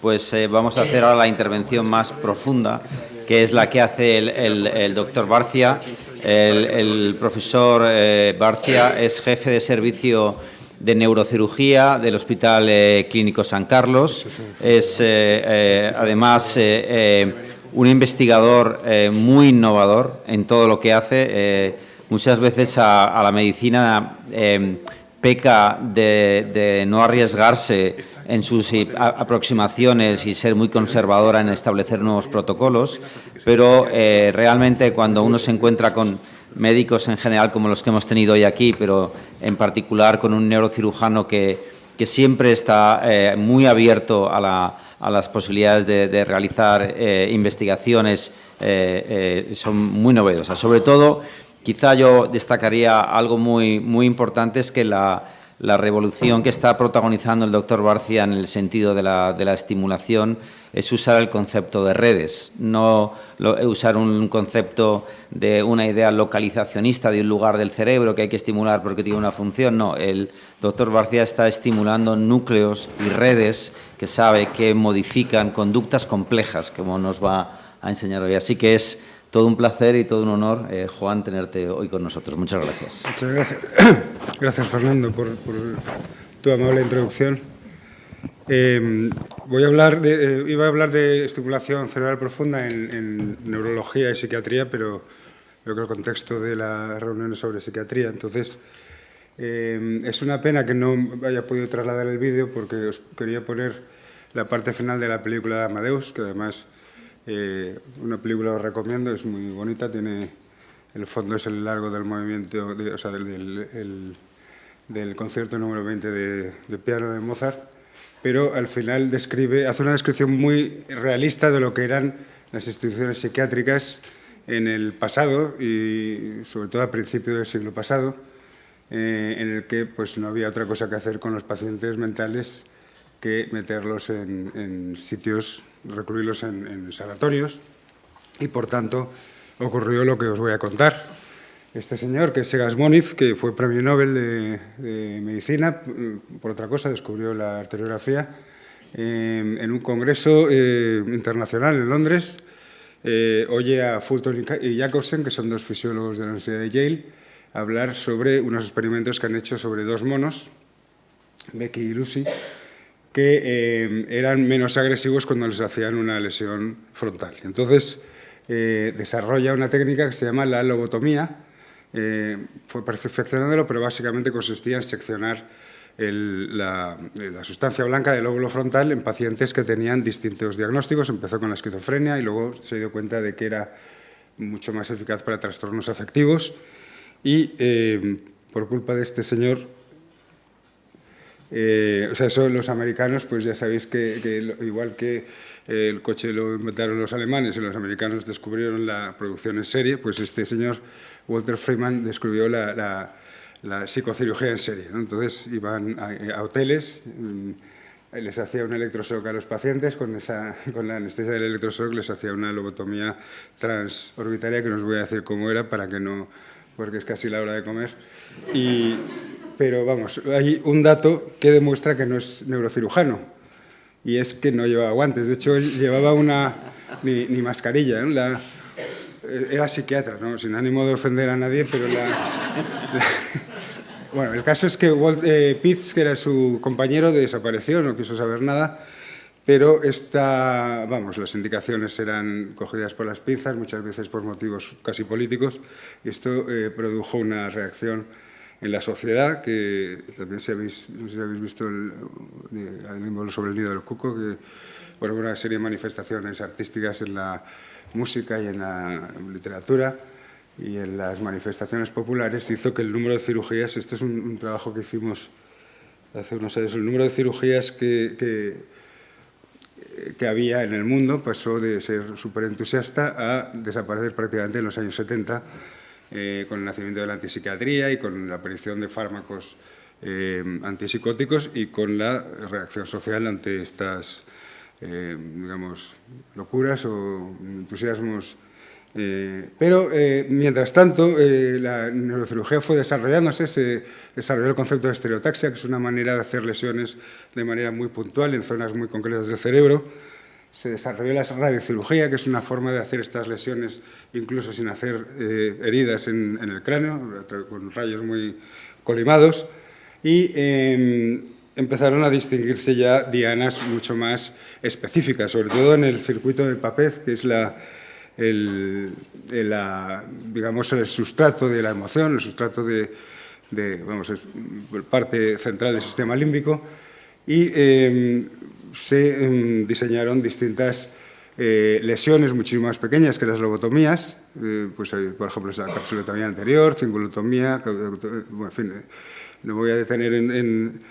pues vamos a hacer ahora la intervención más profunda, que es la que hace el doctor Barcia. El profesor Barcia es jefe de servicio de neurocirugía del Hospital Clínico San Carlos. Es además un investigador muy innovador en todo lo que hace. Muchas veces a la medicina peca de no arriesgarse en sus aproximaciones y ser muy conservadora en establecer nuevos protocolos, pero realmente cuando uno se encuentra con médicos en general como los que hemos tenido hoy aquí, pero en particular con un neurocirujano que siempre está muy abierto a las posibilidades de realizar investigaciones, son muy novedosas. Sobre todo, quizá yo destacaría algo muy importante, es que la revolución que está protagonizando el doctor Barcia en el sentido de la estimulación es usar el concepto de redes, no usar un concepto de una idea localizacionista de un lugar del cerebro que hay que estimular porque tiene una función. No, el doctor Barcia está estimulando núcleos y redes que sabe que modifican conductas complejas, como nos va a enseñar hoy. Así que es todo un placer y todo un honor, Juan, tenerte hoy con nosotros. Muchas gracias. Muchas gracias. Gracias, Fernando, por tu amable introducción. Iba a hablar de estimulación cerebral profunda en neurología y psiquiatría, pero creo que el contexto de la reunión es sobre psiquiatría. Entonces, es una pena que no haya podido trasladar el vídeo porque os quería poner la parte final de la película de Amadeus, que además una película os recomiendo, es muy bonita, el fondo es el largo del movimiento, del concierto número 20 de piano de Mozart, pero al final hace una descripción muy realista de lo que eran las instituciones psiquiátricas en el pasado y sobre todo a principios del siglo pasado, en el que pues, no había otra cosa que hacer con los pacientes mentales que meterlos en sitios, recluirlos en sanatorios, y por tanto ocurrió lo que os voy a contar. Este señor, que es Segas Moniz, que fue premio Nobel de Medicina, por otra cosa, descubrió la arteriografía en un congreso internacional en Londres. Oye a Fulton y Jacobsen, que son dos fisiólogos de la Universidad de Yale, hablar sobre unos experimentos que han hecho sobre dos monos, Becky y Lucy, que eran menos agresivos cuando les hacían una lesión frontal. Entonces, desarrolla una técnica que se llama la lobotomía. Fue perfeccionándolo, pero básicamente consistía en seccionar la sustancia blanca del lóbulo frontal en pacientes que tenían distintos diagnósticos. Empezó con la esquizofrenia y luego se dio cuenta de que era mucho más eficaz para trastornos afectivos. Y por culpa de este señor, eso los americanos, pues ya sabéis que igual que el coche lo inventaron los alemanes y los americanos descubrieron la producción en serie, pues este señor Walter Freeman descubrió la psicocirugía en serie, ¿no? Entonces iban a hoteles, les hacía un electroshock a los pacientes, con la anestesia del electroshock les hacía una lobotomía transorbitaria, que no os voy a decir cómo era para que no, porque es casi la hora de comer. Pero vamos, hay un dato que demuestra que no es neurocirujano, y es que no llevaba guantes. De hecho, él llevaba ni mascarilla, ¿no? Era psiquiatra, ¿no? Sin ánimo de ofender a nadie, pero Bueno, el caso es que Pitts, que era su compañero, desapareció, no quiso saber nada, pero las indicaciones eran cogidas por las pinzas, muchas veces por motivos casi políticos, y esto produjo una reacción en la sociedad, que también no sé si habéis visto el libro sobre el nido del cuco, que por una serie de manifestaciones artísticas en la música y en la literatura y en las manifestaciones populares hizo que el número de cirugías, esto es un trabajo que hicimos hace unos años, el número de cirugías que había en el mundo pasó de ser súper entusiasta a desaparecer prácticamente en los años 70, con el nacimiento de la antipsiquiatría y con la aparición de fármacos antipsicóticos y con la reacción social ante estas, locuras o entusiasmos Mientras tanto, la neurocirugía fue desarrollándose, se desarrolló el concepto de estereotaxia, que es una manera de hacer lesiones de manera muy puntual en zonas muy concretas del cerebro. Se desarrolló la radiocirugía, que es una forma de hacer estas lesiones incluso sin hacer heridas en el cráneo, con rayos muy colimados. Y empezaron a distinguirse ya dianas mucho más específicas, sobre todo en el circuito de Papez, que es digamos, el sustrato de la emoción, el sustrato vamos, es parte central del sistema límbico, y se diseñaron distintas lesiones muchísimo más pequeñas que las lobotomías, pues por ejemplo la capsulotomía anterior, cingulotomía, bueno, en fin, no voy a detener en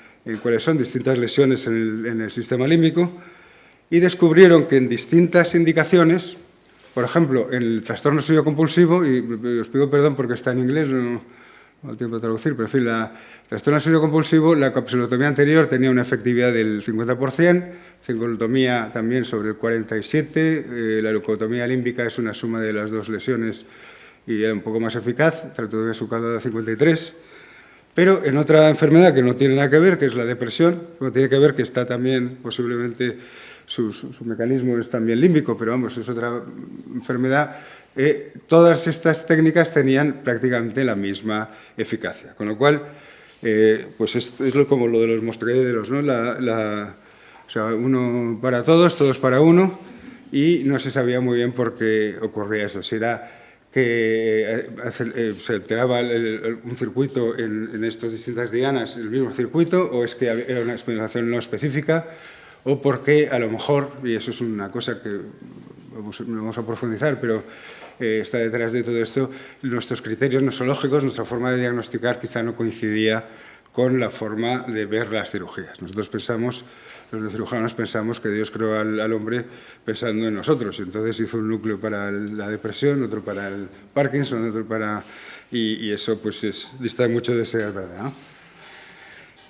cuáles son distintas lesiones en el sistema límbico, y descubrieron que en distintas indicaciones, por ejemplo, en el trastorno obsesivo compulsivo, y os pido perdón porque está en inglés, no tengo tiempo de traducir, pero en fin, el trastorno obsesivo compulsivo, la capsulotomía anterior tenía una efectividad del 50%, cingulotomía también sobre el 47%, la leucotomía límbica es una suma de las dos lesiones y era un poco más eficaz, tratotomía subcutánea 53%, pero en otra enfermedad que no tiene nada que ver, que es la depresión, no tiene que ver que está también posiblemente su mecanismo es también límbico, pero vamos, es otra enfermedad. Todas estas técnicas tenían prácticamente la misma eficacia, con lo cual, pues es como lo de los mosqueteros, ¿no? O sea, uno para todos para uno, y no se sabía muy bien por qué ocurría eso, si era que se alteraba un circuito en estas distintas dianas, el mismo circuito, o es que era una explicación no específica, o porque a lo mejor, y eso es una cosa que vamos a profundizar, pero está detrás de todo esto, nuestros criterios nosológicos, nuestra forma de diagnosticar quizá no coincidía con la forma de ver las cirugías. Nosotros pensamos, los cirujanos pensamos que Dios creó al hombre pensando en nosotros, y entonces hizo un núcleo para la depresión, otro para el Parkinson, otro para... Y eso pues dista mucho de ser verdad, ¿no?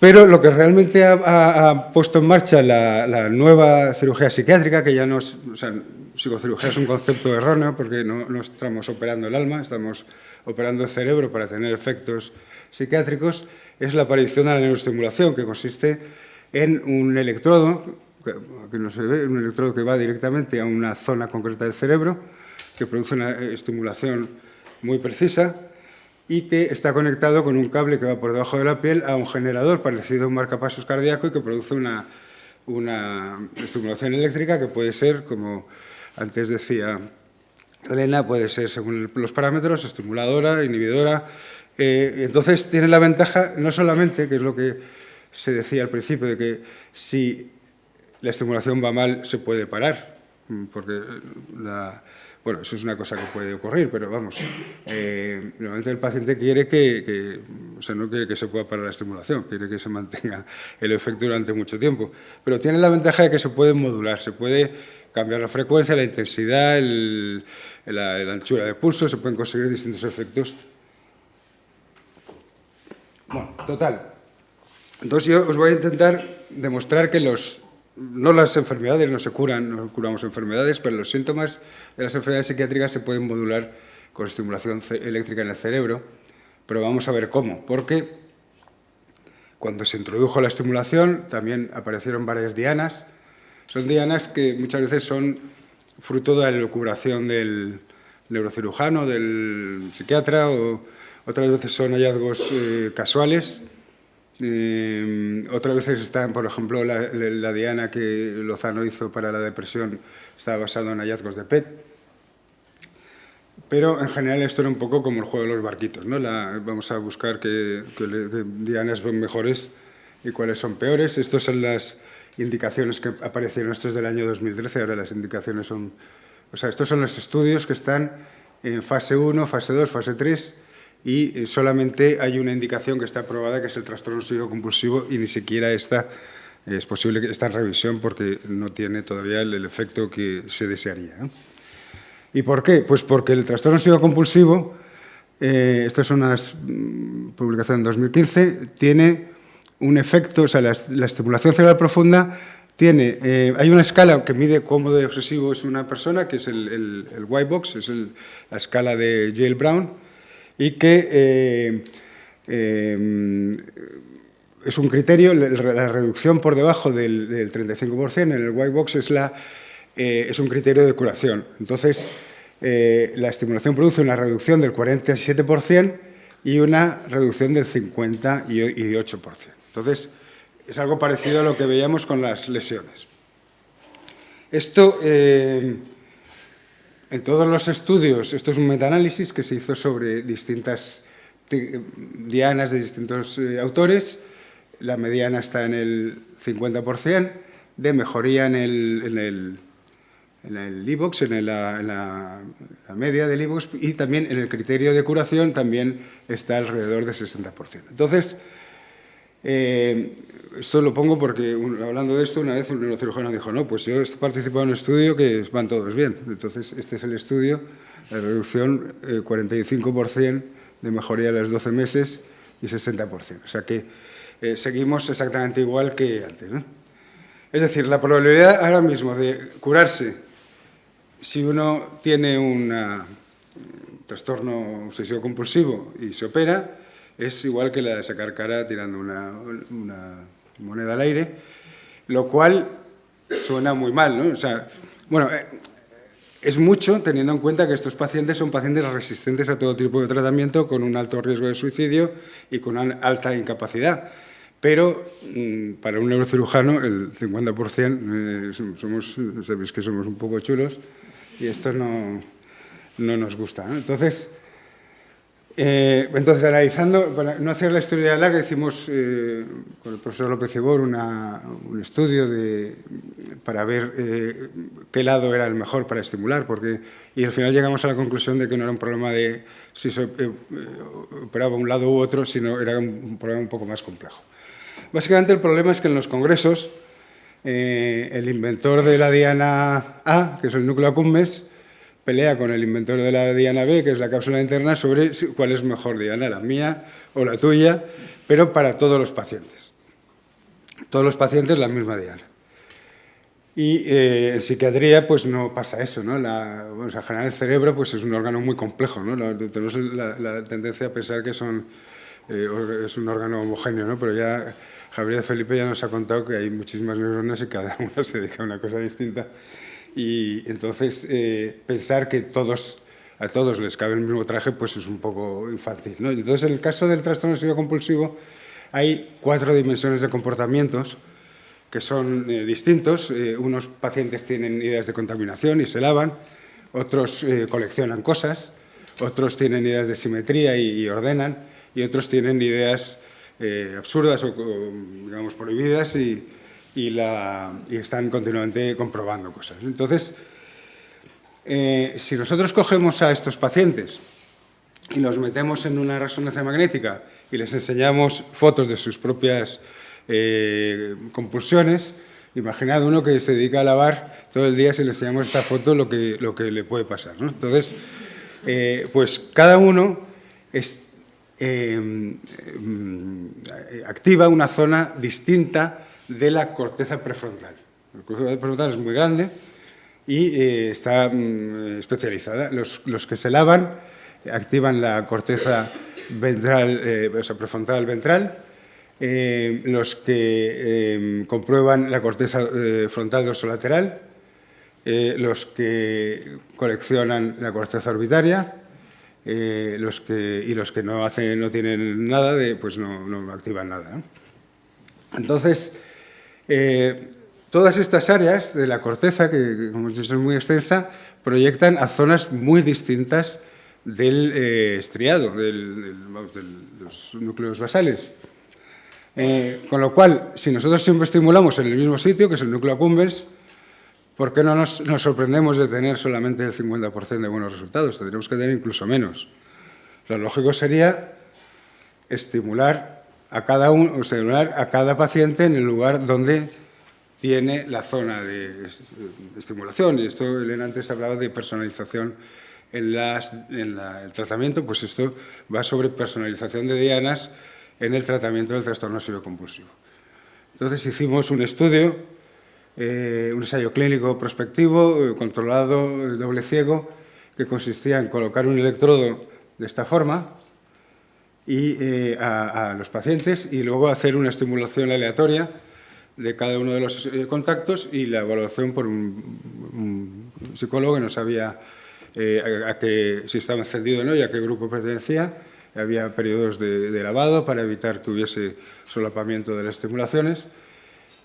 Pero lo que realmente ha puesto en marcha la nueva cirugía psiquiátrica, que ya no es... O sea, psicocirugía es un concepto erróneo porque no estamos operando el alma, estamos operando el cerebro para tener efectos psiquiátricos, es la aparición de la neuroestimulación, que consiste en un electrodo, que no se ve, un electrodo que va directamente a una zona concreta del cerebro, que produce una estimulación muy precisa, y que está conectado con un cable que va por debajo de la piel a un generador parecido a un marcapasos cardíaco y que produce una estimulación eléctrica que puede ser, como antes decía Elena, puede ser según los parámetros, estimuladora, inhibidora. Entonces tiene la ventaja, no solamente, que es lo que se decía al principio, de que si la estimulación va mal se puede parar, porque bueno, eso es una cosa que puede ocurrir, pero vamos, normalmente el paciente quiere o sea, no quiere que se pueda parar la estimulación, quiere que se mantenga el efecto durante mucho tiempo. Pero tiene la ventaja de que se puede modular, se puede cambiar la frecuencia, la intensidad, la anchura de pulso, se pueden conseguir distintos efectos. Bueno, total. Entonces yo os voy a intentar demostrar que no las enfermedades no se curan, no curamos enfermedades, pero los síntomas de las enfermedades psiquiátricas se pueden modular con estimulación eléctrica en el cerebro, pero vamos a ver cómo, porque cuando se introdujo la estimulación también aparecieron varias dianas. Son dianas que muchas veces son fruto de la elucubración del neurocirujano, del psiquiatra, o otras veces son hallazgos casuales. Otras veces están, por ejemplo, la diana que Lozano hizo para la depresión está basado en hallazgos de PET. Pero en general esto era un poco como el juego de los barquitos, ¿no? Vamos a buscar qué dianas son mejores y cuáles son peores. Estas son las indicaciones que aparecieron, esto es del año 2013, ahora las indicaciones son... O sea, estos son los estudios que están en fase 1, fase 2, fase 3... y solamente hay una indicación que está aprobada, que es el trastorno obsesivo compulsivo, y ni siquiera esta es posible que está en revisión porque no tiene todavía el efecto que se desearía, ¿no? ¿Y por qué? Pues porque el trastorno obsesivo compulsivo, esta es una publicación en 2015, tiene un efecto, o sea, la estimulación cerebral profunda Hay una escala que mide cómo de obsesivo es una persona, que es el white box, es la escala de Yale Brown, y que es un criterio, la reducción por debajo del 35% en el white box es un criterio de curación. Entonces, la estimulación produce una reducción del 47% y una reducción del 58%. Entonces, es algo parecido a lo que veíamos con las lesiones. Esto, en todos los estudios, esto es un metaanálisis que se hizo sobre distintas dianas de distintos autores. La mediana está en el 50% de mejoría en el iVoox, en la media del iVoox, y también en el criterio de curación también está alrededor del 60%. Entonces, esto lo pongo porque, hablando de esto, una vez un neurocirujano dijo, no, pues yo he participado en un estudio que van todos bien. Entonces, este es el estudio, la reducción, 45% de mejoría a los 12 meses y 60%. O sea que seguimos exactamente igual que antes, ¿no? Es decir, la probabilidad ahora mismo de curarse si uno tiene un trastorno obsesivo-compulsivo y se opera es igual que la de sacar cara tirando una moneda al aire, lo cual suena muy mal, ¿no? O sea, bueno, es mucho teniendo en cuenta que estos pacientes son pacientes resistentes a todo tipo de tratamiento con un alto riesgo de suicidio y con una alta incapacidad. Pero para un neurocirujano el 50% sabéis que somos un poco chulos y esto no nos gusta, ¿no? Entonces, analizando, para no hacer la historia larga, hicimos con el profesor López Cebor un estudio para ver qué lado era el mejor para estimular, y al final llegamos a la conclusión de que no era un problema de si se operaba un lado u otro, sino era un problema un poco más complejo. Básicamente el problema es que en los congresos el inventor de la diana A, que es el núcleo accumbens, pelea con el inventor de la diana B, que es la cápsula interna, sobre cuál es mejor diana, la mía o la tuya, pero para todos los pacientes. Todos los pacientes la misma diana. Y en psiquiatría pues no pasa eso, ¿no? En general el cerebro pues, es un órgano muy complejo, ¿no? Tenemos la tendencia a pensar que es un órgano homogéneo, ¿no? Pero ya Javier Felipe ya nos ha contado que hay muchísimas neuronas y cada una se dedica a una cosa distinta. Y entonces pensar que a todos les cabe el mismo traje pues es un poco infantil, ¿no? Entonces, en el caso del trastorno obsesivo-compulsivo hay 4 dimensiones de comportamientos que son distintos. Unos pacientes tienen ideas de contaminación y se lavan, otros coleccionan cosas, otros tienen ideas de simetría y ordenan, y otros tienen ideas absurdas o digamos, prohibidas y están continuamente comprobando cosas. Entonces, si nosotros cogemos a estos pacientes y los metemos en una resonancia magnética y les enseñamos fotos de sus propias compulsiones, imaginad uno que se dedica a lavar todo el día, si le enseñamos esta foto, lo que le puede pasar, ¿no? Entonces, pues cada uno activa una zona distinta de la corteza prefrontal. La corteza prefrontal es muy grande y está especializada. Los que se lavan activan la corteza ventral, o sea, prefrontal ventral. Los que comprueban la corteza frontal dorsolateral. Los que coleccionan la corteza orbitaria. Los que no tienen nada, pues no activan nada, ¿no? Entonces, todas estas áreas de la corteza, que como he dicho es muy extensa, proyectan a zonas muy distintas del estriado, de los núcleos basales. Con lo cual, si nosotros siempre estimulamos en el mismo sitio, que es el núcleo accumbens, ¿por qué no nos sorprendemos de tener solamente el 50% de buenos resultados? Tendríamos que tener incluso menos. Lo lógico sería estimular a cada paciente en el lugar donde tiene la zona de estimulación. Y esto, Elena antes hablaba de personalización en el tratamiento, pues esto va sobre personalización de dianas en el tratamiento del trastorno obsesivo compulsivo. Entonces hicimos un estudio un ensayo clínico prospectivo, controlado, doble ciego, que consistía en colocar un electrodo de esta forma y a los pacientes y luego hacer una estimulación aleatoria de cada uno de los contactos y la evaluación por un psicólogo que no sabía si estaba encendido o no y a qué grupo pertenecía. Había periodos de lavado para evitar que hubiese solapamiento de las estimulaciones.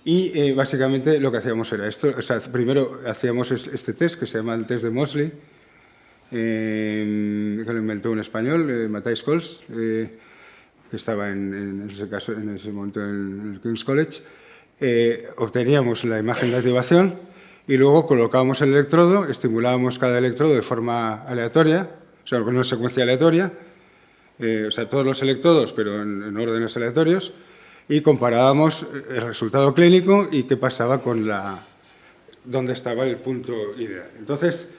Y básicamente lo que hacíamos era esto. O sea, primero hacíamos este test que se llama el test de Mosley, que lo inventó un español, Matthijs Cols, que estaba en ese momento en el King's College. Obteníamos la imagen de activación y luego colocábamos el electrodo, estimulábamos cada electrodo de forma aleatoria, o sea, con una secuencia aleatoria, o sea, todos los electrodos, pero en órdenes aleatorios, y comparábamos el resultado clínico y qué pasaba con dónde estaba el punto ideal. Entonces,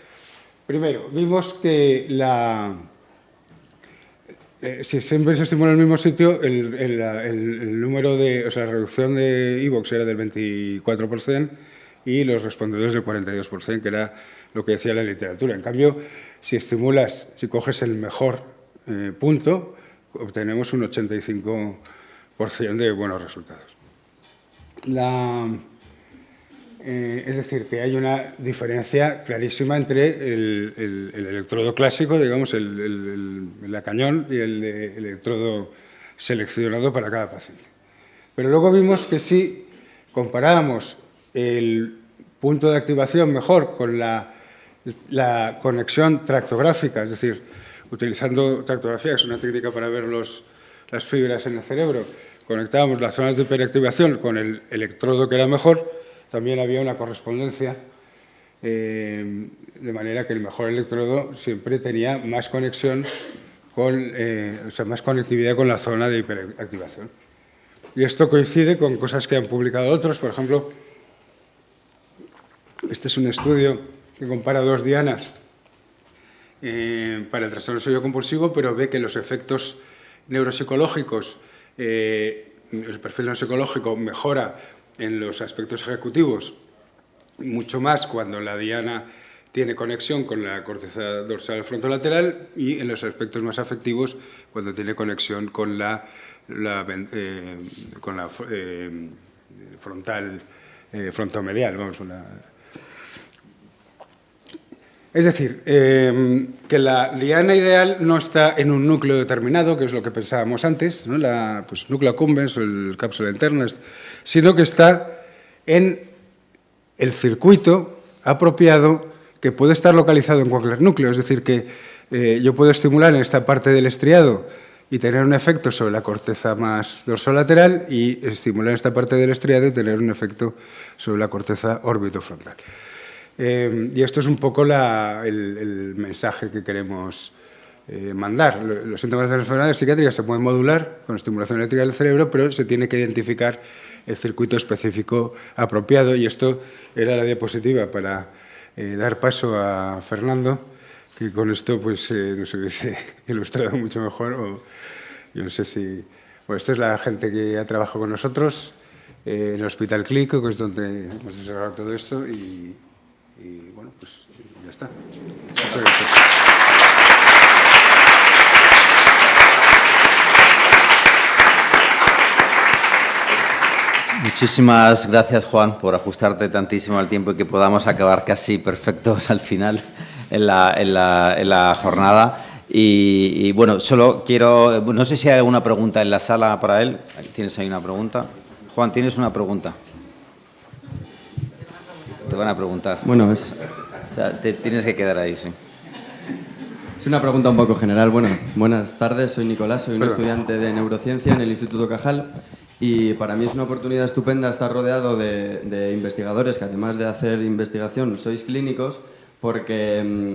primero, vimos que si siempre se estimula en el mismo sitio, el número o sea, la reducción de iVoox era del 24% y los respondedores del 42%, que era lo que decía la literatura. En cambio, si coges el mejor punto, obtenemos un 85% de buenos resultados. Es decir, que hay una diferencia clarísima entre el electrodo clásico, digamos, el cañón y el electrodo seleccionado para cada paciente. Pero luego vimos que si comparábamos el punto de activación mejor con la conexión tractográfica, es decir, utilizando tractografía, que es una técnica para ver las fibras en el cerebro, conectábamos las zonas de hiperactivación con el electrodo que era mejor, también había una correspondencia, de manera que el mejor electrodo siempre tenía más conexión o sea, más conectividad con la zona de hiperactivación. Y esto coincide con cosas que han publicado otros. Por ejemplo, este es un estudio que compara dos dianas para el trastorno obsesivo compulsivo, pero ve que los efectos neuropsicológicos, el perfil neuropsicológico mejora en los aspectos ejecutivos mucho más cuando la diana tiene conexión con la corteza dorsal frontolateral y en los aspectos más afectivos cuando tiene conexión con la frontal frontomedial, vamos, Es decir, que la diana ideal no está en un núcleo determinado, que es lo que pensábamos antes, ¿no? Pues núcleo accumbens o el cápsula interna, sino que está en el circuito apropiado que puede estar localizado en cualquier núcleo. Es decir, que yo puedo estimular en esta parte del estriado y tener un efecto sobre la corteza más dorsolateral y estimular en esta parte del estriado y tener un efecto sobre la corteza orbitofrontal. Y esto es un poco el mensaje que queremos mandar. Los síntomas de las enfermedades psiquiátricas se pueden modular con estimulación eléctrica del cerebro, pero se tiene que identificar el circuito específico apropiado, y esto era la diapositiva para dar paso a Fernando, que con esto pues, nos hubiese ilustrado mucho mejor. Yo no sé si... Bueno, esto es la gente que ha trabajado con nosotros en el Hospital Clínico, que es donde hemos desarrollado todo esto, y bueno, pues ya está. Muchas gracias. Muchísimas gracias, Juan, por ajustarte tantísimo al tiempo y que podamos acabar casi perfectos al final en la jornada. Y bueno, solo quiero... No sé si hay alguna pregunta en la sala para él. ¿Tienes ahí una pregunta? Juan, ¿tienes una pregunta? Te van a preguntar. Bueno, o sea, te tienes que quedar ahí, sí. Es una pregunta un poco general. Bueno, buenas tardes, soy Nicolás, soy un estudiante de neurociencia en el Instituto Cajal. Y para mí es una oportunidad estupenda estar rodeado de investigadores que, además de hacer investigación, sois clínicos, porque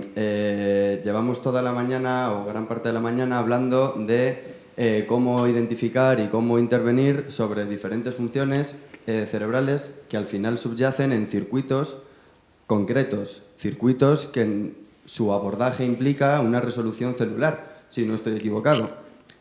llevamos toda la mañana o gran parte de la mañana hablando de cómo identificar y cómo intervenir sobre diferentes funciones cerebrales que al final subyacen en circuitos concretos, circuitos que en su abordaje implica una resolución celular, si no estoy equivocado,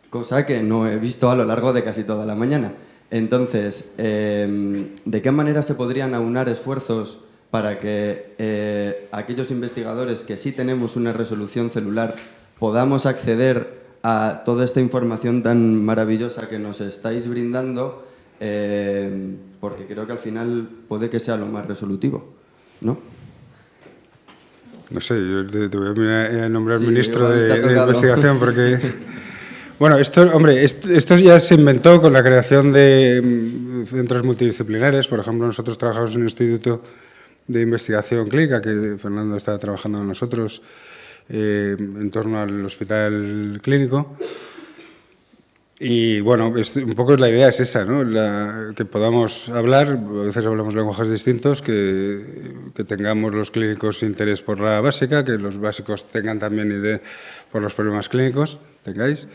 cosa que no he visto a lo largo de casi toda la mañana. Entonces, ¿de qué manera se podrían aunar esfuerzos para que aquellos investigadores que sí tenemos una resolución celular podamos acceder a toda esta información tan maravillosa que nos estáis brindando? Porque creo que al final puede que sea lo más resolutivo, ¿no? No sé, yo te voy a nombrar Sí, ministro igual te ha de tocado. investigación porque... Bueno, esto ya se inventó con la creación de centros multidisciplinares. Por ejemplo, nosotros trabajamos en un instituto de investigación clínica, que Fernando está trabajando con nosotros, en torno al hospital clínico. Y bueno, un poco la idea es esa, ¿no? Que podamos hablar, a veces hablamos lenguajes distintos, que tengamos los clínicos interés por la básica, que los básicos tengan también idea por los problemas clínicos, tengáis.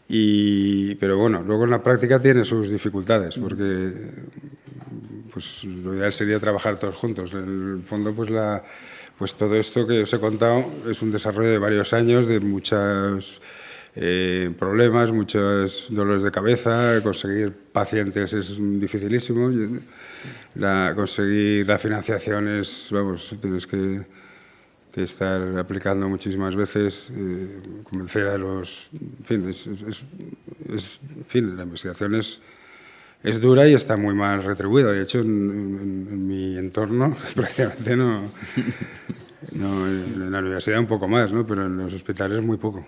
Pero bueno, luego en la práctica tiene sus dificultades, porque pues, lo ideal sería trabajar todos juntos. En el fondo, pues todo esto que os he contado es un desarrollo de varios años, de muchos problemas, muchos dolores de cabeza. Conseguir pacientes es dificilísimo. Conseguir la financiación es, vamos, tienes que estar aplicando muchísimas veces, convencer a los... En fin, la investigación es dura y está muy mal retribuida. De hecho, en mi entorno prácticamente no, en la universidad un poco más, ¿no? Pero en los hospitales muy poco.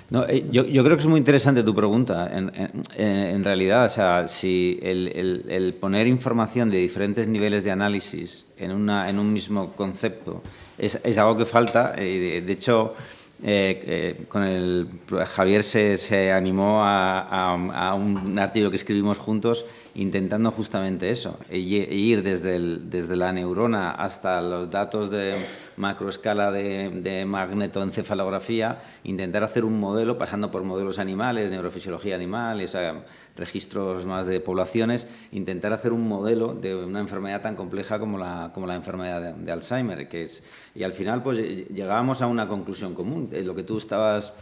No, yo creo que es muy interesante tu pregunta. En realidad, o sea, si el poner información de diferentes niveles de análisis en un mismo concepto es algo que falta. De hecho, Javier se animó a un artículo que escribimos juntos intentando justamente eso, ir desde la neurona hasta los datos de macroescala de magnetoencefalografía, intentar hacer un modelo pasando por modelos animales, neurofisiología animal, registros más de poblaciones, intentar hacer un modelo de una enfermedad tan compleja como la enfermedad de Alzheimer, y al final pues llegábamos a una conclusión común. Lo que tú estabas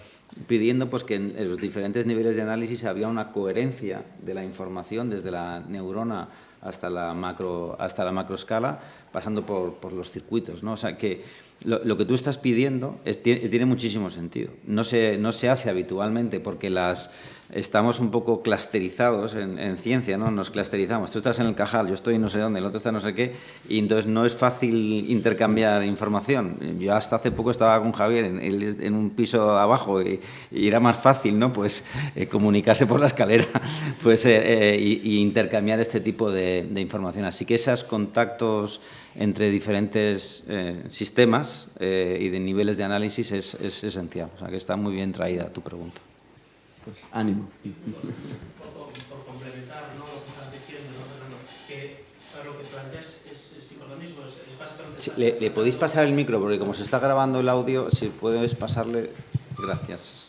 pidiendo, pues que en los diferentes niveles de análisis había una coherencia de la información desde la neurona hasta la macroescala, pasando por los circuitos, ¿no? O sea, que lo que tú estás pidiendo tiene muchísimo sentido. No se hace habitualmente porque estamos un poco clusterizados en ciencia, ¿no? Nos clusterizamos. Tú estás en el Cajal, yo estoy no sé dónde, el otro está no sé qué, y entonces no es fácil intercambiar información. Yo hasta hace poco estaba con Javier en un piso abajo y era más fácil, ¿no? Pues comunicarse por la escalera, pues y intercambiar este tipo de información. Así que esos contactos entre diferentes sistemas y de niveles de análisis es esencial. O sea, que está muy bien traída tu pregunta. Pues ánimo. Sí. Por complementar, ¿no?, lo que estás diciendo, ¿no, Fernando? Que para lo que planteas es psicoorganismo, es básicamente... Sí, le podéis pasar el micro, porque como se está grabando el audio, si puedes pasarle... Gracias.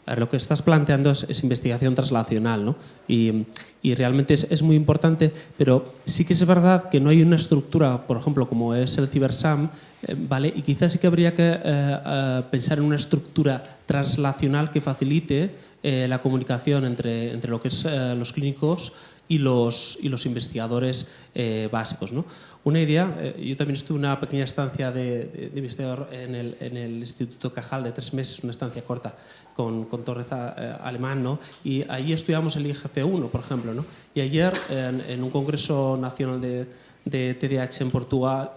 A ver, lo que estás planteando es investigación translacional, ¿no? Y realmente es muy importante, pero sí que es verdad que no hay una estructura, por ejemplo, como es el CiberSam, ¿vale? Y quizás sí que habría que pensar en una estructura translacional que facilite la comunicación entre lo que es los clínicos y los investigadores básicos, ¿no? Una idea, yo también estuve una pequeña estancia de investigador en el Instituto Cajal de 3 meses, una estancia corta con Torres alemán, ¿no? Y allí estudiamos el IGF-1, por ejemplo, ¿no? Y ayer en un congreso nacional de TDAH en Portugal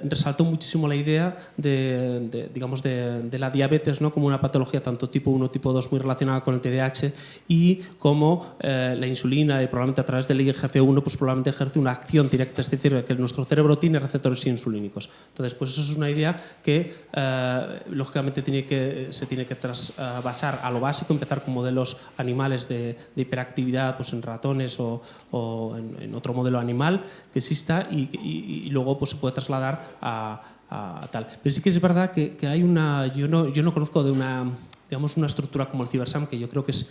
resaltó muchísimo la idea de la diabetes, ¿no?, como una patología tanto tipo 1 tipo 2 muy relacionada con el TDAH, y cómo la insulina, y probablemente a través del IGF-1, pues probablemente ejerce una acción directa, es decir, que nuestro cerebro tiene receptores insulínicos. Entonces, pues eso es una idea que lógicamente se tiene que basar a lo básico, empezar con modelos animales de hiperactividad, pues en ratones o en otro modelo animal que exista, y luego pues se puede trasladar a tal. Pero sí que es verdad que hay yo no conozco de una estructura como el CiberSam, que yo creo que es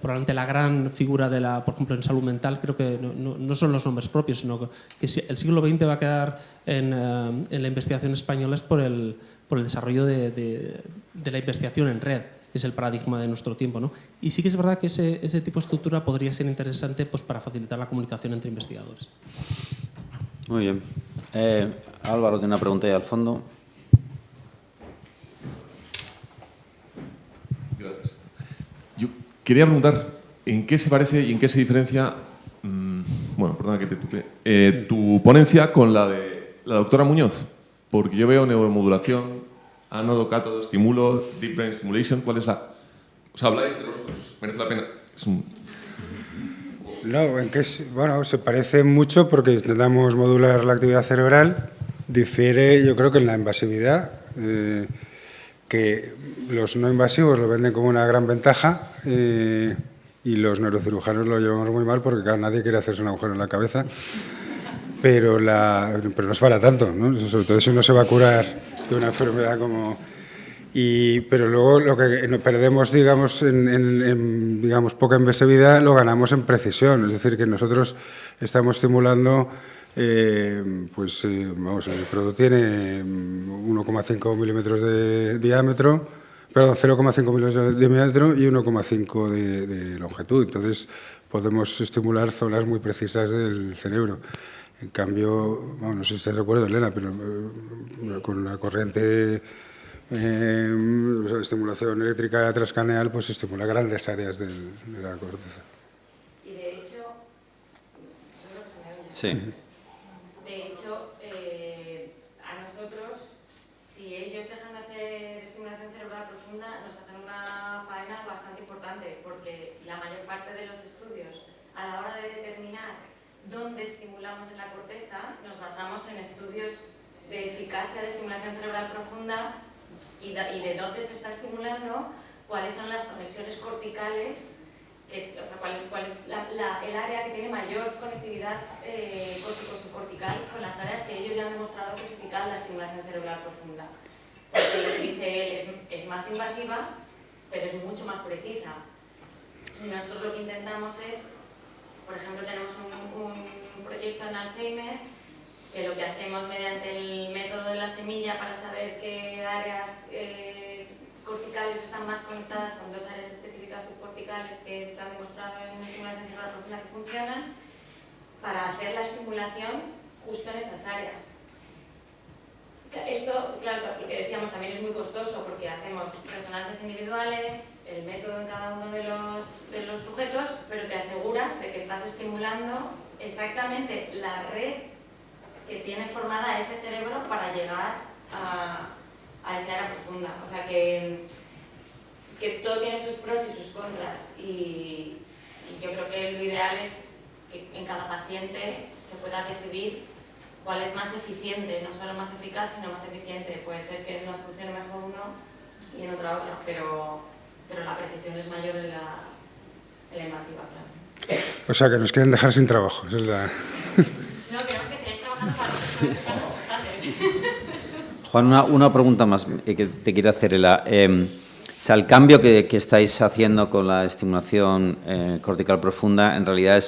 probablemente la gran figura por ejemplo, en salud mental. Creo que no son los nombres propios, sino que si el siglo XX va a quedar en la investigación española es por el desarrollo de la investigación en red. es el paradigma de nuestro tiempo, ¿no? Y sí que es verdad que ese tipo de estructura podría ser interesante pues, para facilitar la comunicación entre investigadores. Muy bien. Álvaro tiene una pregunta ahí al fondo. Gracias. Yo quería preguntar en qué se parece y en qué se diferencia, bueno, perdona que te tutle, tu ponencia con la de la doctora Muñoz, porque yo veo neuromodulación, ánodo, cátodo, estimulo, deep brain stimulation. ¿Cuál es la...? O sea, habláis de los dos, merece la pena. No, bueno, se parece mucho porque intentamos modular la actividad cerebral. Difiere, yo creo que en la invasividad, que los no invasivos lo venden como una gran ventaja y los neurocirujanos lo llevamos muy mal porque, claro, nadie quiere hacerse un agujero en la cabeza, pero no es para tanto, ¿no? Sobre todo si uno se va a curar de una enfermedad como... pero luego lo que perdemos, digamos, en digamos, poca invasividad, lo ganamos en precisión. Es decir, que nosotros estamos estimulando, vamos, el producto tiene 1,5 milímetros de diámetro, perdón, 0,5 milímetros de diámetro y 1,5 de longitud. Entonces, podemos estimular zonas muy precisas del cerebro. En cambio, bueno, no sé si estás de acuerdo, Elena, pero con la corriente... la estimulación eléctrica transcraneal pues estimula grandes áreas de la corteza. Y de hecho, yo creo que se me oye. Sí. De hecho, a nosotros, si ellos dejan de hacer estimulación cerebral profunda, nos hacen una faena bastante importante, porque la mayor parte de los estudios, a la hora de determinar dónde estimulamos en la corteza, nos basamos en estudios de eficacia de estimulación cerebral profunda y de dónde se está estimulando, cuáles son las conexiones corticales, o sea, cuál es el área que tiene mayor conectividad córtico-subcortical con las áreas que ellos ya han demostrado que es eficaz la estimulación cerebral profunda. Porque lo que dice él es más invasiva, pero es mucho más precisa. Y nosotros lo que intentamos es, por ejemplo, tenemos un proyecto en Alzheimer que lo que hacemos mediante el método de la semilla para saber qué áreas corticales están más conectadas con dos áreas específicas subcorticales que se han demostrado en estimulación cerebral profunda que funcionan, para hacer la estimulación justo en esas áreas. Esto, claro, lo que decíamos también es muy costoso porque hacemos resonancias individuales, el método en cada uno de los sujetos, pero te aseguras de que estás estimulando exactamente la red que tiene formada ese cerebro para llegar a esa área profunda. O sea que todo tiene sus pros y sus contras y yo creo que lo ideal es que en cada paciente se pueda decidir cuál es más eficiente, no solo más eficaz, sino más eficiente. Puede ser que en una funcione mejor uno y en otra, pero la precisión es mayor en la invasiva, claro. O sea, que nos quieren dejar sin trabajo. Esa es la... No, queremos que sigáis trabajando para nosotros. Juan, una pregunta más que te quiero hacer. O sea, el cambio que estáis haciendo con la estimulación cortical profunda en realidad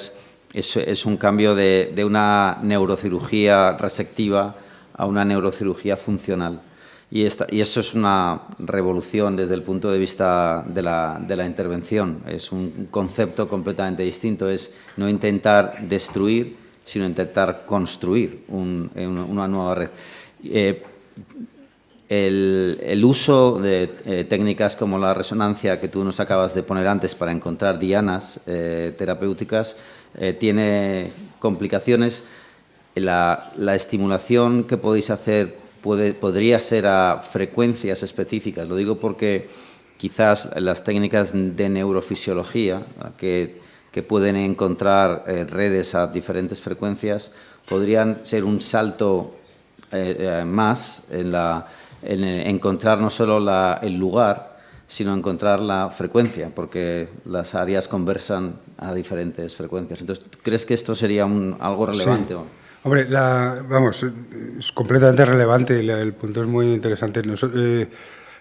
es un cambio de una neurocirugía resectiva a una neurocirugía funcional. Y eso es una revolución desde el punto de vista de la intervención. Es un concepto completamente distinto. Es no intentar destruir, sino intentar construir una nueva red. El uso de técnicas como la resonancia que tú nos acabas de poner antes para encontrar dianas terapéuticas tiene complicaciones. La estimulación que podéis hacer podría ser a frecuencias específicas. Lo digo porque quizás las técnicas de neurofisiología que pueden encontrar redes a diferentes frecuencias podrían ser un salto más en encontrar no solo el lugar, sino encontrar la frecuencia, porque las áreas conversan a diferentes frecuencias. Entonces, ¿crees que esto sería algo relevante? Sí. Hombre, vamos, es completamente relevante y el punto es muy interesante.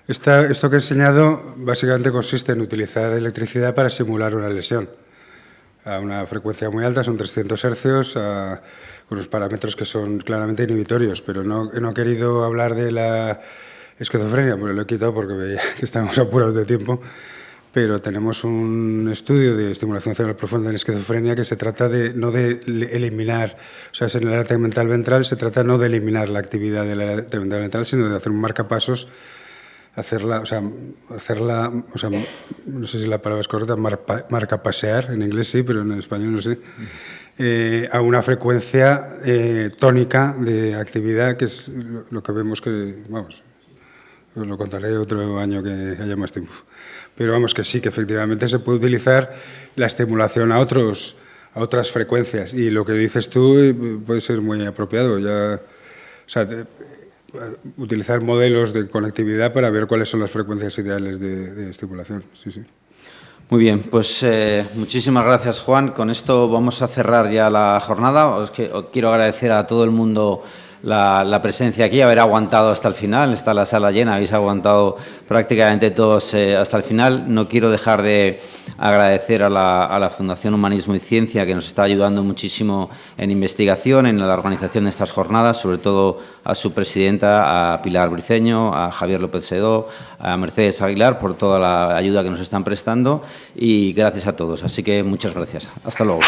Esto que he enseñado básicamente consiste en utilizar electricidad para simular una lesión a una frecuencia muy alta, son 300 hercios, con unos parámetros que son claramente inhibitorios, pero no he querido hablar de esquizofrenia, pues lo he quitado porque veía que estábamos apurados de tiempo, pero tenemos un estudio de estimulación cerebral profunda en esquizofrenia que se trata no de eliminar, o sea, en el área tegmental ventral se trata no de eliminar la actividad del área tegmental ventral, sino de hacer un marcapasos, hacerla, no sé si la palabra es correcta, marcapasear, en inglés sí, pero en español no sé, a una frecuencia tónica de actividad, que es lo que vemos que, vamos, os lo contaré otro año que haya más tiempo. Pero vamos, que sí, que efectivamente se puede utilizar la estimulación a otras frecuencias. Y lo que dices tú puede ser muy apropiado. Utilizar modelos de conectividad para ver cuáles son las frecuencias ideales de estimulación. Sí, sí. Muy bien, pues muchísimas gracias, Juan. Con esto vamos a cerrar ya la jornada. Os quiero agradecer a todo el mundo la presencia aquí, haber aguantado hasta el final. Está la sala llena, habéis aguantado prácticamente todos hasta el final. No quiero dejar de agradecer a la Fundación Humanismo y Ciencia, que nos está ayudando muchísimo en investigación, en la organización de estas jornadas, sobre todo a su presidenta, a Pilar Briceño, a Javier López Sedó, a Mercedes Aguilar, por toda la ayuda que nos están prestando, y gracias a todos. Así que muchas gracias. Hasta luego.